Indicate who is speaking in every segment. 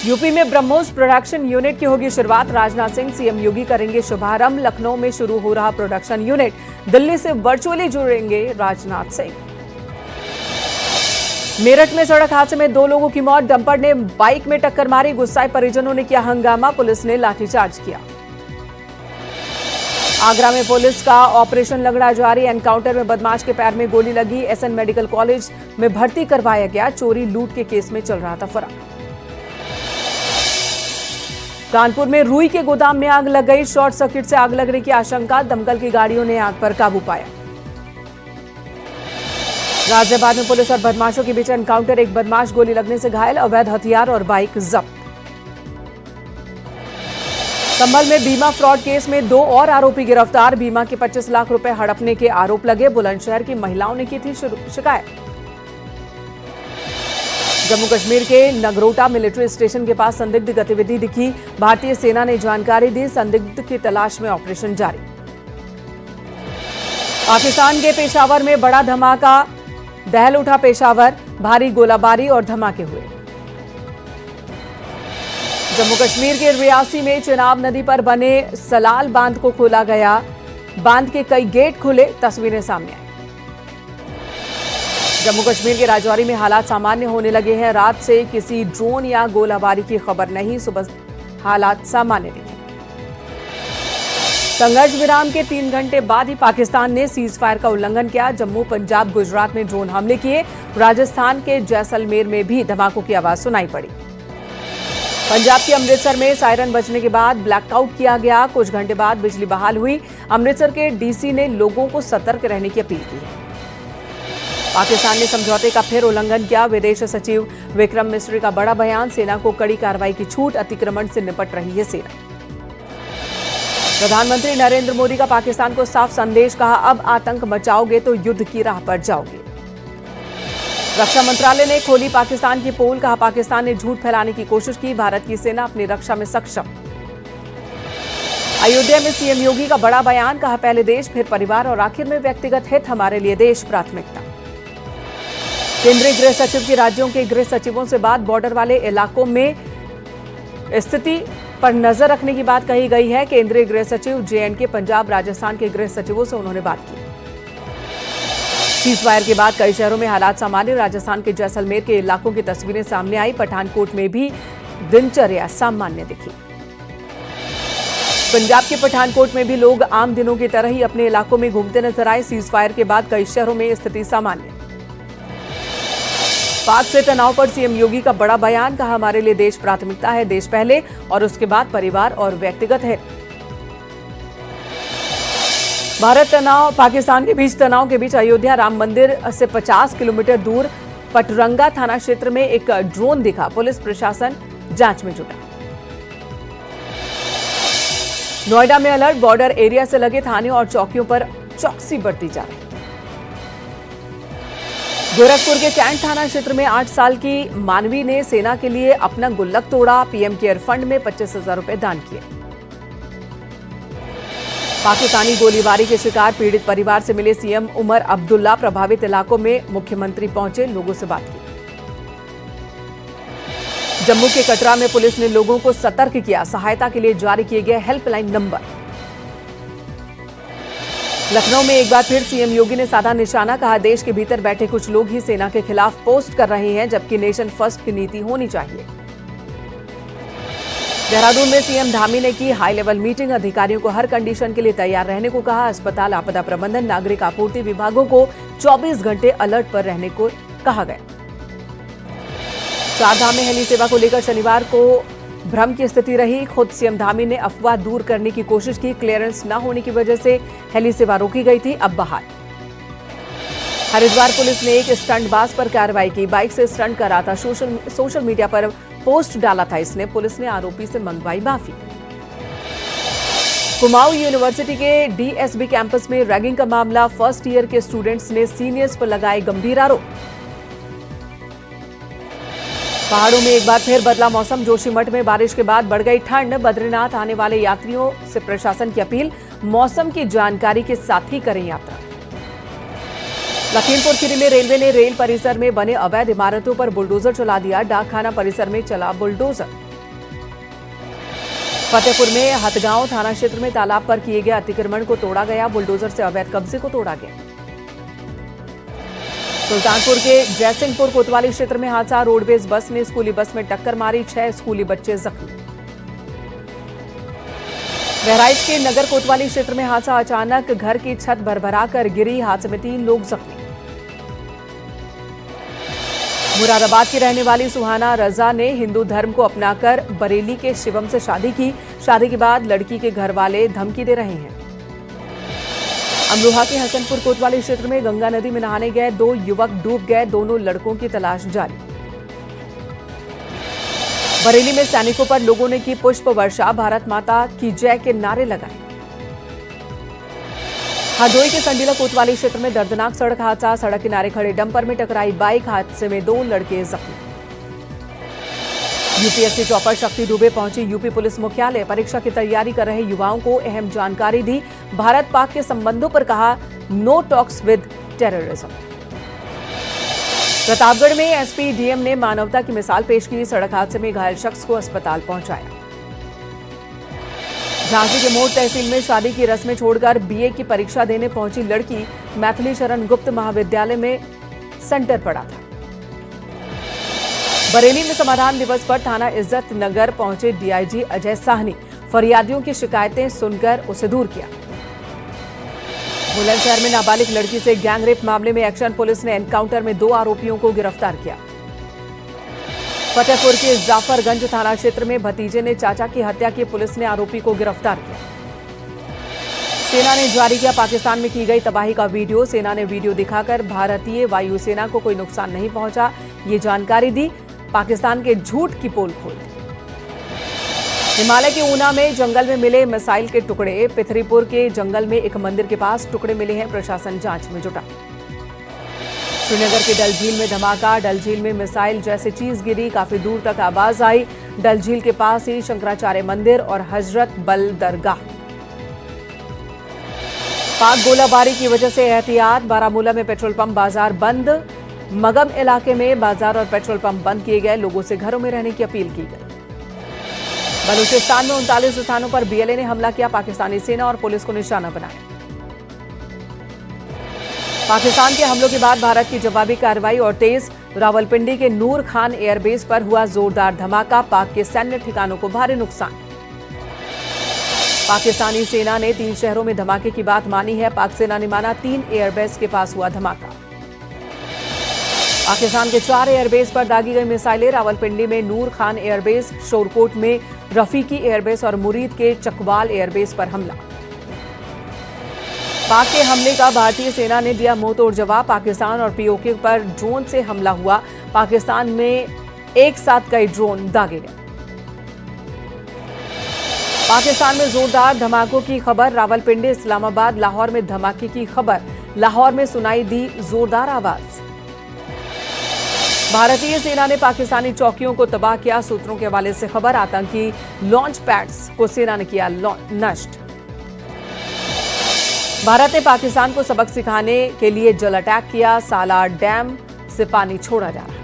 Speaker 1: UP में BrahMos production unit की होगी शुरुआत। राजनाथ सिंह सीएम योगी करेंगे शुभारंभ। लखनऊ में शुरू हो रहा प्रोडक्शन यूनिट। दिल्ली से वर्चुअली जुड़ेंगे राजनाथ सिंह। मेरठ में सड़क हादसे में 2 लोगों की मौत। डंपर ने बाइक में टक्कर मारी। गुस्साए परिजनों ने किया हंगामा। पुलिस ने लाठीचार्ज किया। आगरा में पुलिस का ऑपरेशन लंगड़ा जारी। एनकाउंटर में बदमाश के पैर में गोली लगी। एसएन मेडिकल कॉलेज में भर्ती करवाया गया। चोरी लूट के केस में चल रहा था फरार। कानपुर में रुई के गोदाम में आग लग गई। शॉर्ट सर्किट से आग लगने की आशंका। दमकल की गाड़ियों ने आग पर काबू पाया। गाजियाबाद में पुलिस और बदमाशों के बीच एनकाउंटर। एक बदमाश गोली लगने से घायल। अवैध हथियार और बाइक जब्त। संभल में बीमा फ्रॉड केस में 2 और आरोपी गिरफ्तार। बीमा के 25 लाख रुपए हड़पने के आरोप लगे। बुलंदशहर की महिलाओं ने की थी शिकायत। जम्मू कश्मीर के नगरोटा मिलिट्री स्टेशन के पास संदिग्ध गतिविधि दिखी। भारतीय सेना ने जानकारी दी। संदिग्ध की तलाश में ऑपरेशन जारी। पाकिस्तान के पेशावर में बड़ा धमाका। दहल उठा पेशावर। भारी गोलाबारी और धमाके हुए। जम्मू कश्मीर के रियासी में चिनाब नदी पर बने सलाल बांध को खोला गया। बांध के कई गेट खुले। तस्वीरें सामने आई। जम्मू कश्मीर के राजौरी में हालात सामान्य होने लगे हैं। रात से किसी ड्रोन या गोलाबारी की खबर नहीं। सुबह हालात सामान्य दिखे। संघर्ष विराम के 3 घंटे बाद ही पाकिस्तान ने सीज फायर का उल्लंघन किया। जम्मू, पंजाब, गुजरात में ड्रोन हमले किए। राजस्थान के जैसलमेर में भी धमाकों की आवाज सुनाई पड़ी। पंजाब के अमृतसर में सायरन बजने के बाद ब्लैकआउट किया गया। कुछ घंटे बाद बिजली बहाल हुई। अमृतसर के डीसी ने लोगों को सतर्क रहने की अपील की है। पाकिस्तान ने समझौते का फिर उल्लंघन किया। विदेश सचिव विक्रम मिस्री का बड़ा बयान। सेना को कड़ी कार्रवाई की छूट। अतिक्रमण से निपट रही है सेना। प्रधानमंत्री नरेंद्र मोदी का पाकिस्तान को साफ संदेश। कहा, अब आतंक मचाओगे तो युद्ध की राह पर जाओगे। रक्षा मंत्रालय ने खोली पाकिस्तान की पोल। कहा, पाकिस्तान ने झूठ फैलाने की कोशिश की। भारत की सेना अपनी रक्षा में सक्षम। अयोध्या में सीएम योगी का बड़ा बयान। कहा, पहले देश फिर परिवार और आखिर में व्यक्तिगत हित। हमारे लिए देश प्राथमिकता। केंद्रीय गृह सचिव की राज्यों के गृह सचिवों से बात। बॉर्डर वाले इलाकों में स्थिति पर नजर रखने की बात कही गई है। केंद्रीय गृह सचिव जेएंडके, पंजाब, राजस्थान के गृह सचिवों से उन्होंने बात की। सीजफायर के बाद कई शहरों में हालात सामान्य। राजस्थान के जैसलमेर के इलाकों की तस्वीरें सामने आई। पठानकोट में भी दिनचर्या सामान्य दिखी। पंजाब के पठानकोट में भी लोग आम दिनों की तरह ही अपने इलाकों में घूमते नजर आए। सीजफायर के बाद कई शहरों में स्थिति सामान्य। पाक से तनाव पर सीएम योगी का बड़ा बयान। कहा, हमारे लिए देश प्राथमिकता है। देश पहले और उसके बाद परिवार और व्यक्तिगत है। पाकिस्तान के बीच तनाव के बीच अयोध्या राम मंदिर से 50 किलोमीटर दूर पटरंगा थाना क्षेत्र में एक ड्रोन दिखा। पुलिस प्रशासन जांच में जुटा। नोएडा में अलर्ट। बॉर्डर एरिया से लगे थाने और चौकियों पर चौकसी बढ़ती जा रही है। गोरखपुर के कैंट थाना क्षेत्र में 8 साल की मानवी ने सेना के लिए अपना गुल्लक तोड़ा। पीएम केयर फंड में 25,000 रुपए दान किए। पाकिस्तानी गोलीबारी के शिकार पीड़ित परिवार से मिले सीएम उमर अब्दुल्ला। प्रभावित इलाकों में मुख्यमंत्री पहुंचे, लोगों से बात की। जम्मू के कटरा में पुलिस ने लोगों को सतर्क किया। सहायता के लिए जारी किए गए हेल्पलाइन नंबर। लखनऊ में एक बार फिर सीएम योगी ने साधा निशाना। कहा, देश के भीतर बैठे कुछ लोग ही सेना के खिलाफ पोस्ट कर रहे हैं, जबकि नेशन फर्स्ट की नीति होनी चाहिए। देहरादून में सीएम धामी ने की हाई लेवल मीटिंग। अधिकारियों को हर कंडीशन के लिए तैयार रहने को कहा। अस्पताल, आपदा प्रबंधन, नागरिक आपूर्ति विभागों को 24 घंटे अलर्ट पर रहने को कहा गया। चारधाम में हेली सेवा को लेकर शनिवार को भ्रम की स्थिति रही। खुद सीएम धामी ने अफवाह दूर करने की कोशिश की। क्लियरेंस न होने की वजह से हेली सेवा रोकी गई थी, अब बहाल। हरिद्वार पुलिस ने एक स्टंटबाज पर कार्रवाई की। बाइक से स्टंट कर रहा था। सोशल मीडिया पर पोस्ट डाला था इसने। पुलिस ने आरोपी से मंगवाई माफी। कुमाऊं यूनिवर्सिटी के डीएसबी कैंपस में रैगिंग का मामला। फर्स्ट ईयर के स्टूडेंट्स ने सीनियर्स पर लगाए गंभीर आरोप। पहाड़ों में एक बार फिर बदला मौसम। जोशीमठ में बारिश के बाद बढ़ गई ठंड। बद्रीनाथ आने वाले यात्रियों से प्रशासन की अपील, मौसम की जानकारी के साथ ही करें यात्रा। लखीमपुर खीरी में रेलवे ने रेल परिसर में बने अवैध इमारतों पर बुलडोजर चला दिया। डाकखाना परिसर में चला बुलडोजर। फतेहपुर में हथगांव थाना क्षेत्र में तालाब पर किए गए अतिक्रमण को तोड़ा गया। बुलडोजर से अवैध कब्जे को तोड़ा गया। सुल्तानपुर के जयसिंहपुर कोतवाली क्षेत्र में हादसा। रोडवेज बस ने स्कूली बस में टक्कर मारी। 6 स्कूली बच्चे जख्मी। बहराइच के नगर कोतवाली क्षेत्र में हादसा। अचानक घर की छत भरभरा कर गिरी। हादसे में 3 लोग जख्मी। मुरादाबाद की रहने वाली सुहाना रजा ने हिंदू धर्म को अपनाकर बरेली के शिवम से शादी की। शादी के बाद लड़की के घर वाले धमकी दे रहे हैं। अमरोहा के हसनपुर कोतवाली क्षेत्र में गंगा नदी में नहाने गए 2 युवक डूब गए। दोनों लड़कों की तलाश जारी। बरेली में सैनिकों पर लोगों ने की पुष्प वर्षा। भारत माता की जय के नारे लगाए। हरदोई के संडीला कोतवाली क्षेत्र में दर्दनाक सड़क हादसा। सड़क किनारे खड़े डंपर में टकराई बाइक। हादसे में 2 लड़के जख्मी। यूपीएससी टॉपर शक्ति दुबे पहुंची यूपी पुलिस मुख्यालय। परीक्षा की तैयारी कर रहे युवाओं को अहम जानकारी दी। भारत पाक के संबंधों पर कहा, no talks with terrorism. Pratapgarh में एसपी डीएम ने मानवता की मिसाल पेश की। सड़क हादसे में घायल शख्स को अस्पताल पहुंचाया। झांसी के मोड़ तहसील में शादी की रस्में छोड़कर बीए की परीक्षा देने पहुंची लड़की। मैथिली शरण गुप्त महाविद्यालय में सेंटर पड़ा था। बरेली में समाधान दिवस पर थाना इज्जत नगर पहुंचे डीआईजी अजय साहनी। फरियादियों की शिकायतें सुनकर उसे दूर किया। बुलंदशहर में नाबालिग लड़की से गैंगरेप मामले में एक्शन। पुलिस ने एनकाउंटर में 2 आरोपियों को गिरफ्तार किया। फतेहपुर के जाफरगंज थाना क्षेत्र में भतीजे ने चाचा की हत्या की। पुलिस ने आरोपी को गिरफ्तार किया। सेना ने जारी किया पाकिस्तान में की गई तबाही का वीडियो। सेना ने वीडियो दिखाकर भारतीय वायुसेना को कोई नुकसान नहीं पहुंचा, ये जानकारी दी। पाकिस्तान के झूठ की पोल खोल दी। हिमालय के ऊना में जंगल में मिले मिसाइल के टुकड़े। पिथरीपुर के जंगल में एक मंदिर के पास टुकड़े मिले हैं। प्रशासन जांच में जुटा। श्रीनगर के डल झील में धमाका। डल झील में मिसाइल जैसे चीज गिरी। काफी दूर तक आवाज आई। डल झील के पास ही शंकराचार्य मंदिर और हजरत बल दरगाह। पाक गोलाबारी की वजह से एहतियात। बारामूला में पेट्रोल पंप बाजार बंद। मगम इलाके में बाजार और पेट्रोल पंप बंद किए गए। लोगों से घरों में रहने की अपील की गई। बलूचिस्तान में 39 स्थानों पर बीएलए ने हमला किया। पाकिस्तानी सेना और पुलिस को निशाना बनाया। पाकिस्तान के हमलों के बाद भारत की जवाबी कार्रवाई और तेज। रावलपिंडी के नूर खान एयरबेस पर हुआ जोरदार धमाका। पाक के सैन्य ठिकानों को भारी नुकसान। पाकिस्तानी सेना ने 3 शहरों में धमाके की बात मानी है। पाक सेना ने माना 3 एयरबेस के पास हुआ धमाका। पाकिस्तान के 4 एयरबेस पर दागी गई मिसाइलें। रावलपिंडी में नूर खान एयरबेस, शोरकोट में रफीकी एयरबेस और मुरीद के चकवाल एयरबेस पर हमला। पाक के हमले का भारतीय सेना ने दिया मुंहतोड़ जवाब। पाकिस्तान और पीओके पर ड्रोन से हमला हुआ। पाकिस्तान में एक साथ कई ड्रोन दागे गए। पाकिस्तान में जोरदार धमाकों की खबर। रावलपिंडी, इस्लामाबाद, लाहौर में धमाके की खबर। लाहौर में सुनाई दी जोरदार आवाज। भारतीय सेना ने पाकिस्तानी चौकियों को तबाह किया। सूत्रों के हवाले से खबर। आतंकी लॉन्च पैड्स को सेना ने किया नष्ट। भारत ने पाकिस्तान को सबक सिखाने के लिए जल अटैक किया। सालार डैम से पानी छोड़ा जा रहा है।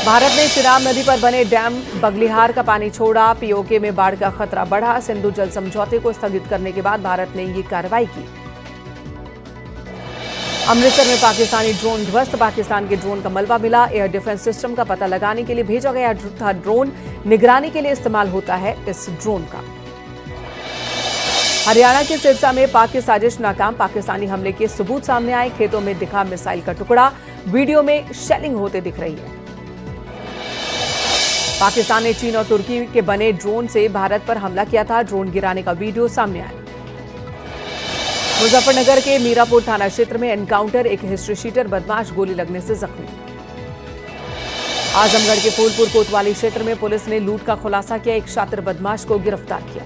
Speaker 1: भारत ने चिनाब नदी पर बने डैम बगलिहार का पानी छोड़ा। पीओके में बाढ़ का खतरा बढ़ा। सिंधु जल समझौते को स्थगित करने के बाद भारत ने ये कार्रवाई की। अमृतसर में पाकिस्तानी ड्रोन ध्वस्त। पाकिस्तान के ड्रोन का मलबा मिला। एयर डिफेंस सिस्टम का पता लगाने के लिए भेजा गया था ड्रोन। निगरानी के लिए इस्तेमाल होता है इस ड्रोन का। हरियाणा के सिरसा में पाक की साजिश नाकाम। पाकिस्तानी हमले के सबूत सामने आए। खेतों में दिखा मिसाइल का टुकड़ा। वीडियो में शेलिंग होते दिख रही है। पाकिस्तान ने चीन और तुर्की के बने ड्रोन से भारत पर हमला किया था। ड्रोन गिराने का वीडियो सामने आया। मुजफ्फरनगर के मीरापुर थाना क्षेत्र में एनकाउंटर। एक हिस्ट्री शीटर बदमाश गोली लगने से जख्मी। आजमगढ़ के फूलपुर कोतवाली क्षेत्र में पुलिस ने लूट का खुलासा किया। एक शातिर बदमाश को गिरफ्तार किया।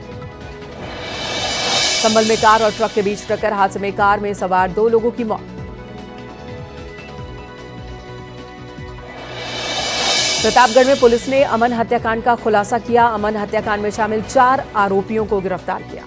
Speaker 1: संभल में कार और ट्रक के बीच टक्कर। हादसे में कार में सवार 2 लोगों की मौत। प्रतापगढ़ में पुलिस ने अमन हत्याकांड का खुलासा किया। अमन हत्याकांड में शामिल 4 आरोपियों को गिरफ्तार किया।